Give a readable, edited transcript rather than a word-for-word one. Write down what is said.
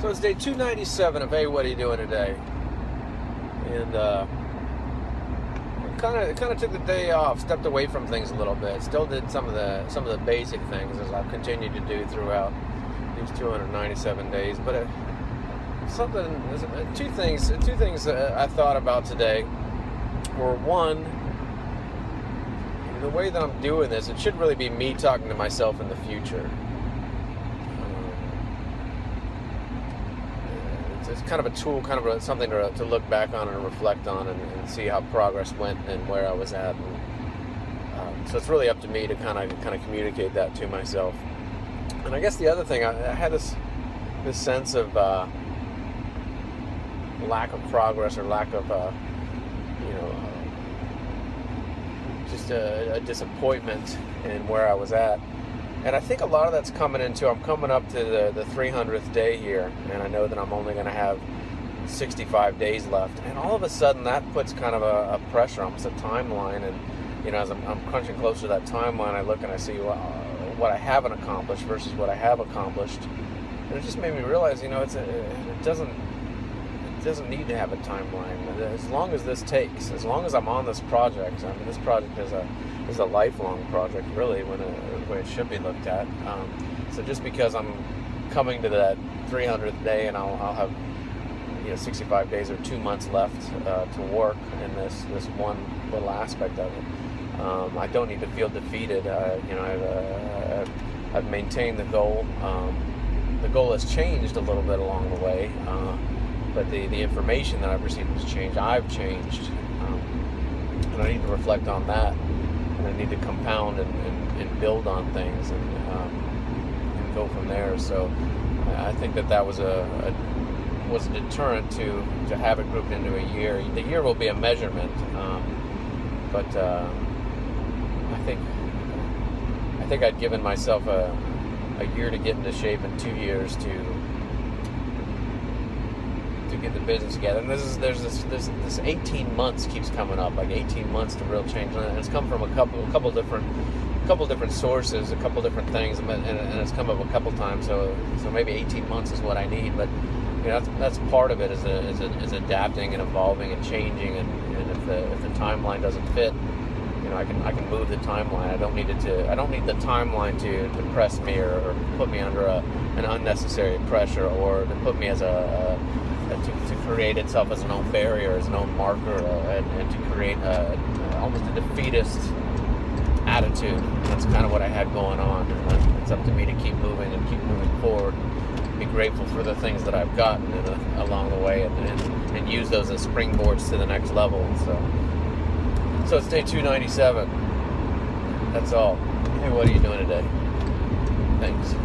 So it's day 297 of Hey, What Are You Doing Today? And kind of took the day off, stepped away from things a little bit. Still did some of the basic things as I've continued to do throughout these 297 days. But two things I thought about today were, one, the way that I'm doing this, it should really be me talking to myself in the future. It's kind of a tool, something to look back on and reflect on and see how progress went and where I was at. And, so it's really up to me to kind of communicate that to myself. And I guess the other thing, I had this sense of lack of progress or lack of just a disappointment in where I was at. And I think a lot of that's I'm coming up to the 300th day here, and I know that I'm only going to have 65 days left. And all of a sudden that puts kind of a pressure, almost a timeline. And, as I'm crunching closer to that timeline, I look and I see what I haven't accomplished versus what I have accomplished. And it just made me realize, it doesn't need to have a timeline. As long as this takes, as long as I'm on this project, I mean, this project is a lifelong project, really, when the way it should be looked at. So just because I'm coming to that 300th day and I'll have 65 days or 2 months left to work in this one little aspect of it, I don't need to feel defeated. I've maintained the goal. The goal has changed a little bit along the way, but the information that I've received has changed. I've changed, and I need to reflect on that. And I need to compound and build on things and go from there. So I think that was a deterrent to have it grouped into a year. The year will be a measurement, but I think I'd given myself a year to get into shape and 2 years to get the business together. And there's this 18 months keeps coming up, like 18 months to real change, and it's come from a couple different sources, a couple different things, and it's come up a couple times. So maybe 18 months is what I need, but that's part of it is adapting and evolving and changing, and if the timeline doesn't fit, I can move the timeline. I don't need the timeline to press me or put me under an unnecessary pressure, or to put me as to create itself as an own barrier, as an own marker, and to create almost a defeatist attitude. That's kind of what I had going on. And it's up to me to keep moving and keep moving forward. Be grateful for the things that I've gotten along the way, and use those as springboards to the next level. So it's day 297. That's all. Hey, what are you doing today? Thanks.